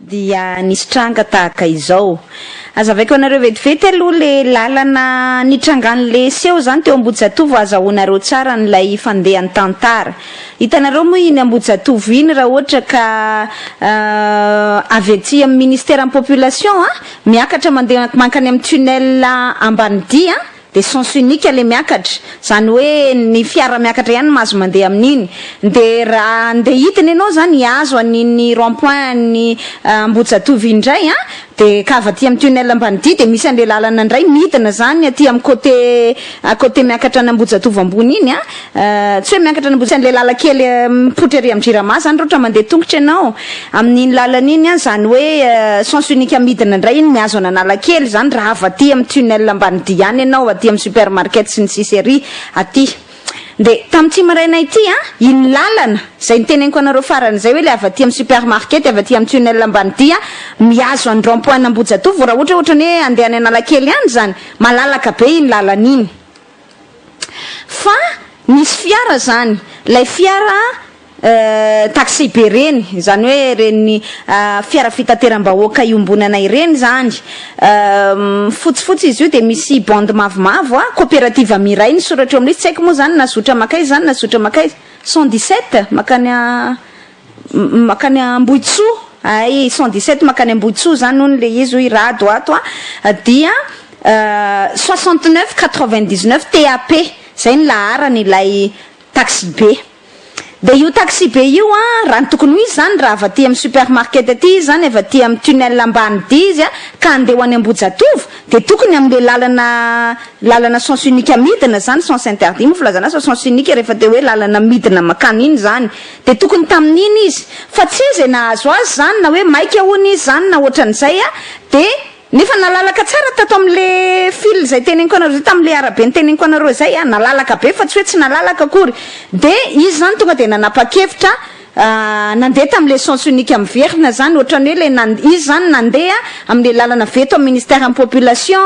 dia nisy tranga tahaka izao. Azavaiko anareo vetivety aloha le lalana nitrangan'le seho zany teo Ambojatovo azahoanareo tsara n'ilay fandehan'ny tantara. Hitanareo moa iny Ambojatovo iny raha ohatra ka avy aty amin'ny ministère population miakatra mandeha mankany amin'ny tunnel Ambanidia de sens unique le miakatra zany hoe ny fiara miakatra ihany mahazo mandeha amin'iny de raha andeha hitiny ianao zany azo an'iny rond-point ny Ambojatovo indray de ka avy aty amin'ny tunnel Ambanidia de misy an'le lalana indray midina zany aty amin'ny côté miakatra ny Ambojatovo ambony iny tsy hoe miakatra ny Ambojatovo le lala kely mipoitra ery amin'ny Jirama zany ohatra mandeha tongotra ianao amin'iny lalana iny zany hoe sens unique midina indray iny miazo an'anala kely zany raha avy aty amin'ny tunnel Ambanidia any ianao aty amin'ny supermarket sy ny sisery aty. De tamty maraina ity iny lalana zay niteneniko anareo farany zay hoe le avy aty amin'ny supermarket avy aty amin'ny tunnel Ambanidia miazo any rond-point Ambojatovo raha ohatra ny hoe andeha any Analakely any zany malalaka be iny lalana iny. Fa misy fiara zany lay fiara taxi be reny zany hoe reny fiara fitateram-bahoaka iombonana ireny zany fotsifotsy izy io de misy bande mavomavo coopérative Miray ny soratra eo amin'izy tsy haiko moa zany nazotra makaiza zany nazotra makaiza 117 makany Ambohitsoa ay 117 makany Ambohitsoa zany hono le izy hoe rado ato dia 6999 TAP zay ny laharany ilay taxi be. De io taxi be io raha ny tokony ho izy zany raha avy aty amin'ny supermarket aty zany avy aty amin'ny tunnel Ambanidia izy ka andeha ho any Ambojatovo de tokony amin'le lalana sens unique midina zany sens interdit moa filazana sens unique rehefa te hoe lalana midina makany iny zany de tokony tamin'iny izy fa tsy izy nahazo azy zany na hoe maika hono izy zany na ohatran'izay de nefa nalalaka tsara tato am'le fil zay teneniko anareo tam'le arabe niteneniko anareo zay nalalaka be fa tsy hoe tsy nalalaka akory de izy zany tonga de nanapa-kevitra nandeha tam'le sens unique miverina zany ohatrany hoe izy zany nandeha am'le lalana veto amin'ny ministère en population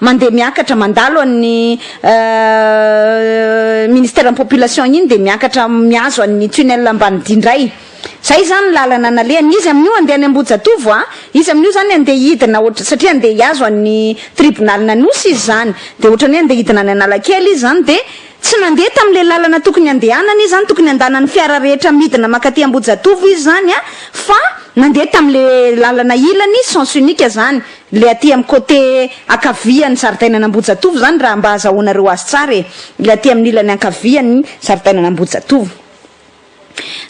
mandeha miakatra mandalo an'ny ministère en population iny de miakatra miazo an'ny tunnel Ambanidia indray. Zay zany lalana nalehany izy amin'io andeha any Ambojatovo izy amin'io zany andeha hidina ohatra satria andeha hiazo an'ny tribunal nanosy izy zany de ohatrany hoe andeha hidina any Analakely izy zany de tsy nandeha tam'le lalana tokony andehanany izy zany tokony andanany fiara rehetra midina makaty Ambojatovo izy zany fa nandeha tam'le lalana ilany sens unique zany le aty amin'ny côté akavian'ny zaridainana Ambojatovo zany raha mba azahoanareo azy tsara le aty amin'ny ilany akavian'ny zaridainana Ambojatovo.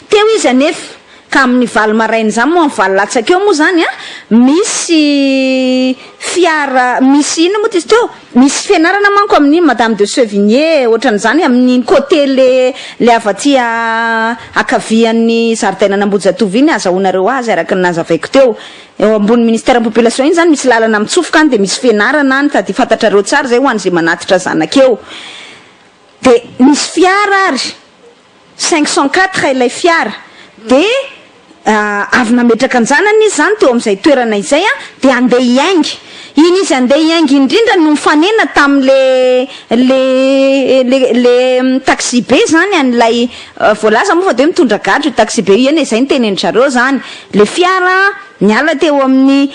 Teo izy anefa ka amin'ny valo maraina zany moa amin'ny valo latsaka eo moa zany misy fiara misy ino moa izy teo misy fianarana manko amin'ny Madame de Sevigné ohatran'izany amin'ny côté le avy aty akavian'ny zaridainana Ambojatovo iny azahoanareo azy araka ny nazavaiko teo eo ambony ministère population iny zany misy lalana mitsofoka any de misy fianarana any tady fantatrareo tsara zay ho an'izay manatitra zanakeo de misy fiara ary 504 ilay fiara de avy nametraka anjanany izy zany teo amin'izay toerana izay de andeha hiaingy iny izy andeha hiaingy indrindra no mifanena tam'le taxi be zany an'ilay voalaza moa fa de mitondra gadro taxi be eny izay nitenenitsareo zany le fiara niala teo amin'ny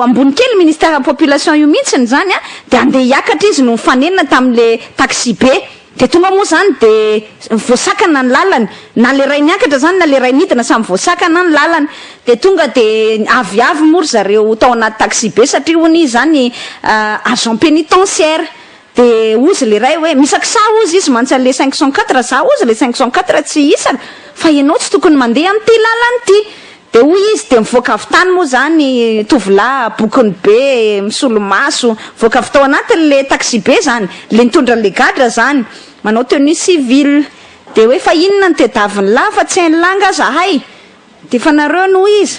ambony kely ministère population io mihitsiny zany de andeha hiakatra izy no mifanena tam'le taxi be de tonga moa zany de voasakana ny lalany na le ray niakatra zany na le ray nidina samy voasakana ny lalany de tonga de avy moa zareo tao anaty taxi be satria hony izy zany agent pénitentiaire de ozy le ray hoe misakisa ozy izy mantsy le 504 za ozy le 504 tsy isana fa ianao tsy tokony mandeha am'ty lalany ty de hoy izy de mivoaka avy tany moa zany tovolahy bokony be misolomaso voaka avy tao anatin'le taxi be zany le nitondra le gadra zany manao tenue civile de hoe fa inona ny tedaviny lahy fa tsy hainy langa zahay de fa nareo no izy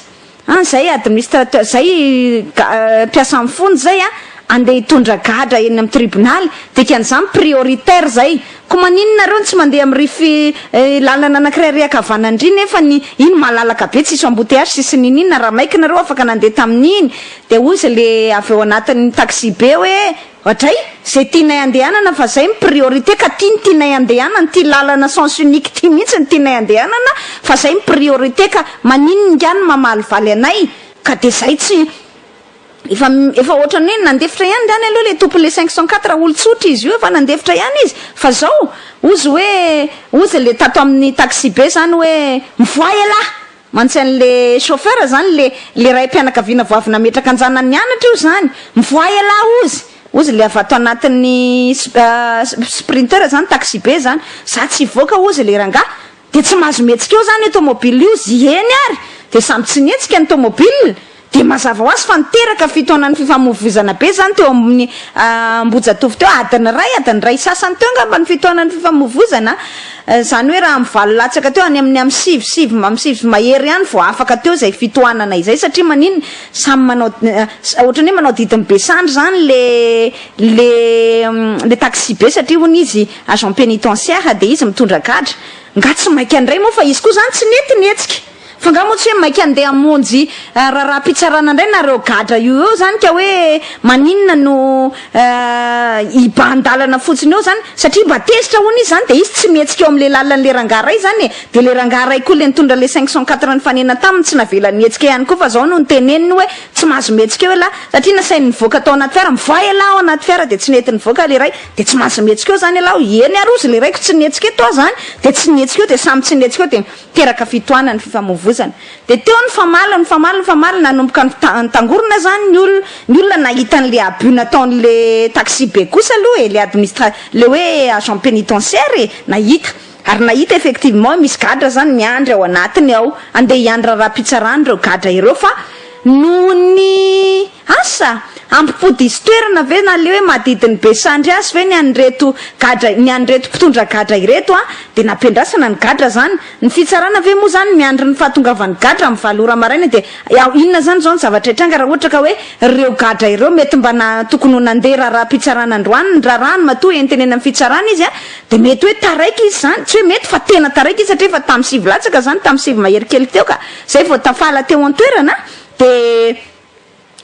zay administrateur zay mpiasa amin'ny fony zay andeha hitondra gadra eny amin'ny tribunal de kan'izany prioritaire zay ko maninona nareo tsy mandeha amin'ny lalana anankiray riakavanandry nefa iny malalaka be tsisy embouteillage sisy ninina raha maika nareo afaka nandeha tamin'iny de hoy izy le avy eo anatin'ny taxi be hoe Ohatray zay tianay andehanana fa zay priorité ka tianay andehanana ty lalana sens unique ty mihitsy ny tianay andehanana fa zay priorité ka maninona ihany mamalivaly anay ka de zay tsy efa ohatrany hoe nandefitra ihany zany aloha le tompo le 504 olotsotra izy io efa nandefitra ihany izy fa zao ozy le tato amin'ny taxi be zany hoe mivoay alahy mantsain'le chauffeur zany le ray mpianakaviana voavina metraka anjanany mianatra io zany mivoay alahy ozy le avy ato anatin'ny sprinter zany taxi be zany za tsy voaka ozy le rangahy de tsy mahazo mihetsika eo zany tomobile io zieny ary de samby tsy nihetsika ny tomobile de mazava ho azy fa niteraka fitoanan'ny fifamoivoizana be zany teo amin'ny Ambohijatovo teo adiny ray sasany teo ngamba ny fitoanan'ny fifamoivoizana zany hoe raha mivalo latsaka teo any amin'ny sivy mahery ihany vao afaka teo zay fitoanana izay satria maninona samy manao ohatrany hoe manao didiny besandry zany le taxi be satria hony izy agent pénitentiaire de izy mitondra gadra nga tsy mainka andray moa fa izy koa zany tsy netsika fa nga moa tsy hoe mainka andeha amonjy raha-pitsarana indray nareo gadra io zany ka hoe maninona no iba-andalana fotsiny eo zany satria mba tezitra hony izy zany de izy tsy mihetsika eo am'le lalan'le rangaray zany de le rangaray koa le nitondra le 504 ny fanena taminy tsy navela nietsika ihany koa fa zao no niteneniny hoe tsy mahazo mihetsika eo ela satria nasainy nivoaka tao anaty fiara mivoay ela ao anaty fiara de tsy nety nivoaka le ray de tsy mahazo mihetsika eo zany ela eny ary ozy le rayko tsy nietsika eto zany de tsy nietsika eo de samy tsy nietsika eo de teraka fitoanany fifamoivoizana de teo ny famaly nanomboka nitangorona zany ny olona nahita an'le abus nataon'le taxi be kosa aloha le hoe agent pénitentiaire nahita effectivement misy gadra zany miandry ao anatiny ao andeha hiandra raha-pitsarany reo gadra ireo fa nohony asa ampipodisy toerana ve na le hoe madidiny besandry azy ve ny anreto mpitondra gadra ireto de nampiandrasana ny gadra zany ny fitsarana ve moa zany miandry ny fahatongavan'ny gadra amin'ny valora maraina de inona zany zao ny zavatra hitranga raha ohatra ka hoe reo gadra ireo mety mba tokony ho nandeha raha-pitsarana androany raha rano matoa enteneny amin'ny fitsarana izy de mety hoe taraiky izy zany tsy hoe mety fa tena taraiky izy satria fa tamy sivy latsaka zany tamy sivy mahery kely teo ka zay vao tafala teo an-toerana de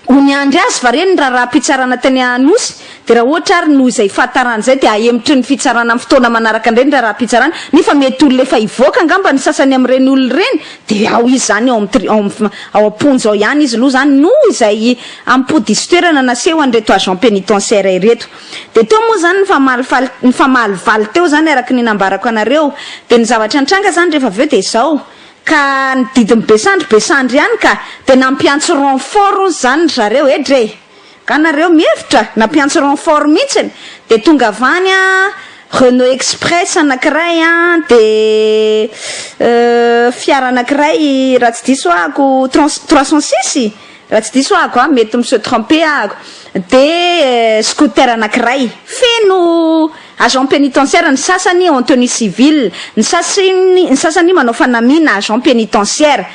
onyandry azy fa reny raha-pitsarana teny anosy de raha ohatra ary noho izay fahatarana zay de ahemitry ny fitsarana amin'ny fotoana manaraka indreny raha-pitsarana nefa mety olona efa hivoaka ngamba ny sasany amin'ireny olona reny de ao izy zany ao amponjy ao ihany izy loha zany noho izay ampodisy toerana naseho anreto agent pénitentiaire ireto de teo moa zany ny famalivaly teo zany araky ny nambarako anareo de ny zavatra antranga zany rehefa aveo de zao ka ny didiny besandry ihany ka de nampiantso renfort zany zareo edre ka nareo mihevitra nampiantso renfort mihitsiny de tonga avany Renault Express anankiray de fiara anankiray raha tsy diso ahako 306 raha tsy diso ahako mety monsieur trompé ahako de scooter anankiray feno agent pénitentiaire ny sasany en tenue civile ny sasany manao fanamiana agent pénitentiaire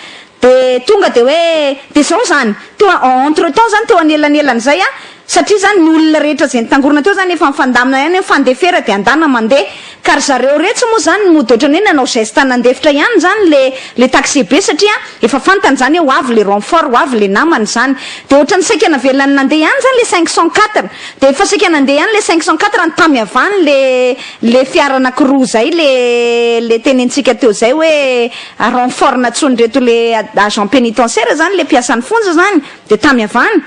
de tonga de hoe de zao zany teo entre temps zany teo anelanelany zay satria zany ny olona rehetra zay nitangorona teo zany efa mifandamina ihany fandefera de andana mandeha kary zareo retsy moa zany mody ohatrany hoe nanao geste nandefitra ihany zany le taxi be satria efa fantany zany hoe hoavy le renfort hoavy le namany zany de ohatrany saika navelany nandeha ihany zany le 504 de efa saika nandeha ihany le 504 tamy avany le fiara anankiroa zay le tenentsika teo zay hoe renfort natsony reto le agent pénitentiaire zany le mpiasan'ny fonja zany de tamy avany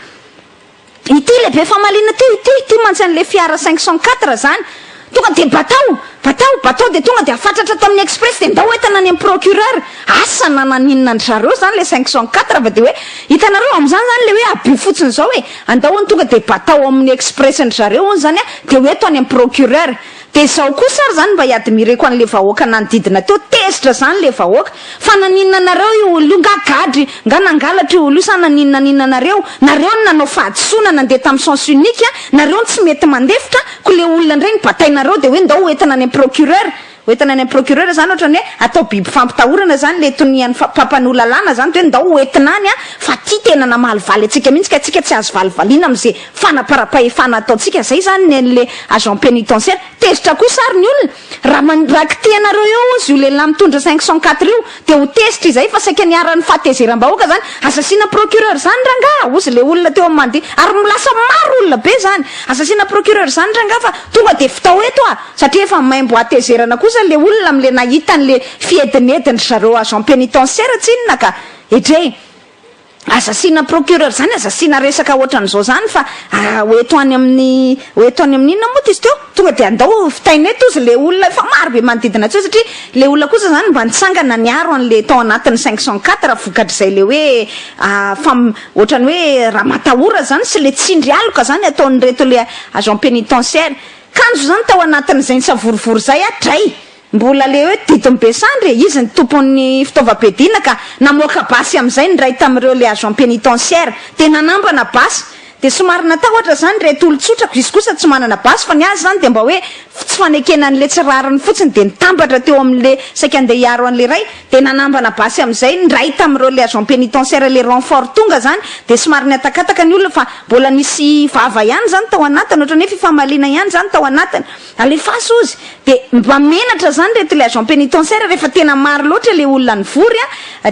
ity le be famalina ity mantsan'le fiara 504 zany tonga de batao de tonga de afatratra tamin'ny express de ndao entana any amin'ny procureur asa nananinona ny zareo zany le 504 va de hoe hitanareo am'zany zany le hoe abus fotsiny zao hoe andao ony tonga de batao amin'ny express ny zareo ony zany de hoeto any amin'ny procureur de zao kosa ary zany mba hiadimireko an'le vahoaka nanodidina teo tezitra zany le vahoaka fa naninona nareo io olo nga gadry nga nangalatra io olo io sa naninona nareo ny nanao fahadisoana nandeha tamin'ny sens unique nareo ny tsy mety mandefitra ko le olona ndray ny batainareo de hoe ndao hoentana any amin'ny procureur hoentina any procureur zany ohatrany hoe atao biby fampitahorana zany le toniany pampan'olalàna zany hoe ndao hoentina any fa ty tena namalivaly atsika mihitsy ka atsika tsy azo valivaliana am'izay fanapara-pahefana ataotsika zay zany nle agent pénitentiaire tezitra koa sary ny olona raha kitianareo eo izy io lehilahy mitondra 504 io de ho tezitra izay fa saika niaran'ny fahatezeram-bahoaka zany asasiana procureur zany rangaha ozy le olona teo am'mandeha ary milasa maro olona be zany asasiana procureur zany rangaha fa tonga de fitao eto satria efa maimbo atezerana kosa le olona am'le nahitan'le fiedinediny zareo agent pénitentiaire tsinona ka etre asasiana procureur zany asasiana resaka ohatran'izao zany fa hoeto any amin'inona moa izy teo tonga de andao fitaina eto izy le olona fa maro be manodidina atseo satria le olona kosa zany mba nitsangana niaro an'le tao anatin'ny 504 vokatra izay le hoe ohatrany hoe raha matahora zany sy le tsindry aloka zany ataon'reto le agent pénitentiaire kanjo zany tao anatin'izay savorivory zay atray mbola le hoe didiny be sandry izy ny tompon'ny fitaovam-piadiana ka namoaka basy am'izay ny ray tamin'ireo le agent pénitentiaire tena nambana basy de somary natao ohatra zany reto olon-tsotrako izy kosa tsy manana basy fa ny azy zany de mba hoe tsy fanekenan'le tsy rariny fotsiny de nitambatra teo am'le saika andeha hiaro an'le ray de nanambana basy am'izay ny ray tamin'ireo le agent pénitentiaire le renfort tonga zany de somary niatakataka ny olona fa mbola nisy vava ihany zany tao anatiny ohatrany hoe fifamaliana ihany zany tao anatiny alefaso izy de mba menatra zany reto le agent pénitentiaire rehefa tena maro loatra le olona ny vory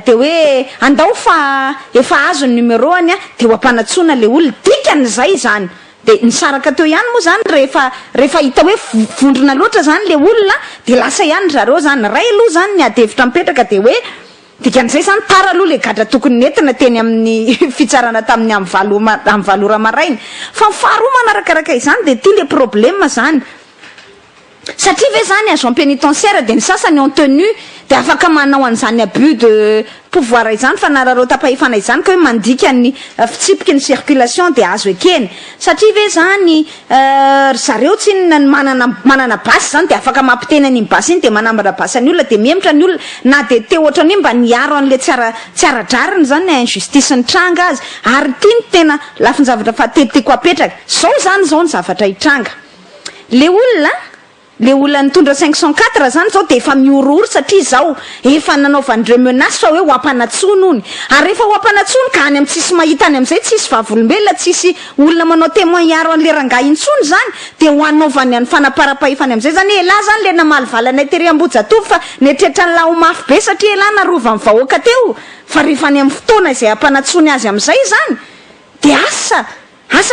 de hoe andao fa efa azo ny numéroany de ho ampanatsona le olona dikan'izay zany de nisaraka teo ihany moa zany rehefa hita hoe vondrona loatra zany le olona de lasa ihany zareo zany ray aloha zany ny adevitra mipetraka de hoe dikan'izay zany tara aloha le gadra tokony nentina teny amin'ny fitsarana tamin'ny amin'ny valora marainy fa faharoa manarakaraka izany de ty le problème zany satria ve zany agent pénitentiaire de ny sasany en tenue de afaka manao an'izany abus de pouvoir izany fa narareo tapahefana izany ka hoe mandika ny fitsipiky ny circulation de azo ekeny satria ve zany zareo tsy manana basy zany de afaka mampiteny any basy iny de manambara basy any olona de miemotra ny olona na de te ohatrany hoe mba niaro an'le tsy aradrariny zany injustice ny tranga azy ary ty ny tena lafin-javatra fahatetiko apetraka zao ny zavatra hitranga le olona nitondra 504 zany zao de efa miororo satria zao efa nanaovandreo menace fa hoe ho ampanatsony ony ary rehefa ho ampanatsony ka any am'tsisy mahita any am'izay tsisy vavolombelona tsisy olona manao témoin hiaro an'le rangaha intsony zany de ho anaovany any fanapara-pahefany am'izay zany elahy zany le namalivalana tery-Ambohijatovo fa netretra ny laho mafy be satria elahy narova ny vahoaka teo fa rehefa any amin'ny fotoana izay ampanatsony azy am'izay zany de asa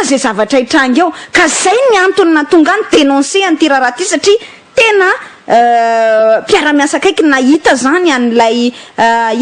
zay zavatra hitranga eo ka zay ny antony natonga ny dénoncer an'ity raharaha ty satria tena mpiara-miasa kaiky nahita zany an'lay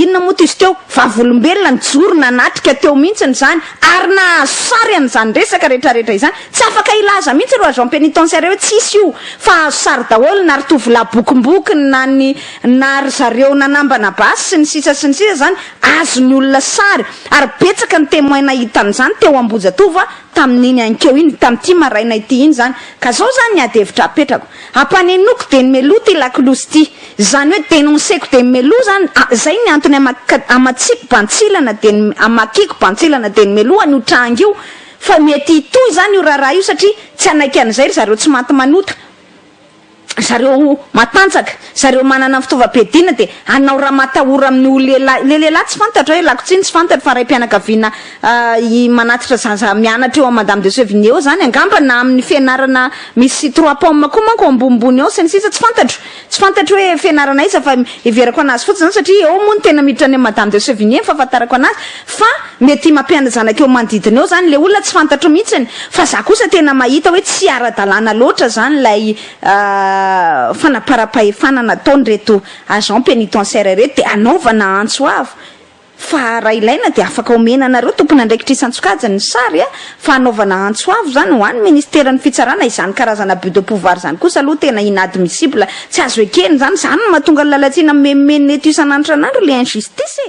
inona moa izy teo vavolombelona nijoro nanatrika teo mihitsiny zany ary nahasary an'izany resaka rehetrarehetra izany tsy afaka ilaza mihitsy reo agent pénitentiaire hoe tsisy io fa sary daholo na ry tovolahy bokimbokiny na ry zareo nanambana basy sy ny sisa zany azony olona sary ary betsaka ny témoin nahitan'izany teo Ambohijatovo tamin'iny ankeo iny tamin'ity maraina ity iny zany ka zao zany ny adevitra apetrako ampanenoko de melo ty lakilosy ty zany hoe dénonceko de melo zany zay ny antony amatsiko bantsilana de amakiko bantsilana de melo any otranga io fa mety itoy zany io raharaha io satria tsy anaiky an'izay ry zareo tsy maty manota zareo matanjaka zareo manana fitaovam-piadiana de anao raha matahora amin'ny le lehilahy tsy fantatra hoe lakotsiny tsy fantatra fa ray mpianakaviana manatitra zaza mianatra eo a madame de Sevigné eo zany angamba na amin'ny fianarana misy 3 pommes koa manko ambonimbony eo sy ny sisa tsy fantatra hoe fianarana iza fa iverako anazy fotsiny zany satria eo moa ny tena miditra any madame de Sevigné fahafantarako anazy fa mety mampiana zanaka eo manodidina eo zany le olona tsy fantatra mihitsiny fa za kosa tena mahita hoe tsy ara-dalàna loatra zany lay fanapara-pahefana nataony reto agent pénitentiaire reto de anaovana antso avo fa raha ilaina de afaka omena anareo tompony andraikitra isan-tsokajany ny sary fa anaovana antso avo zany ho an'ny ministeran'ny fitsarana izany karazana abus de pouvoir zany kosa aloha tena inadmissible tsy azo ekeny zany no mahatonga ny lalatsiana memeny eto isan'andro le injustice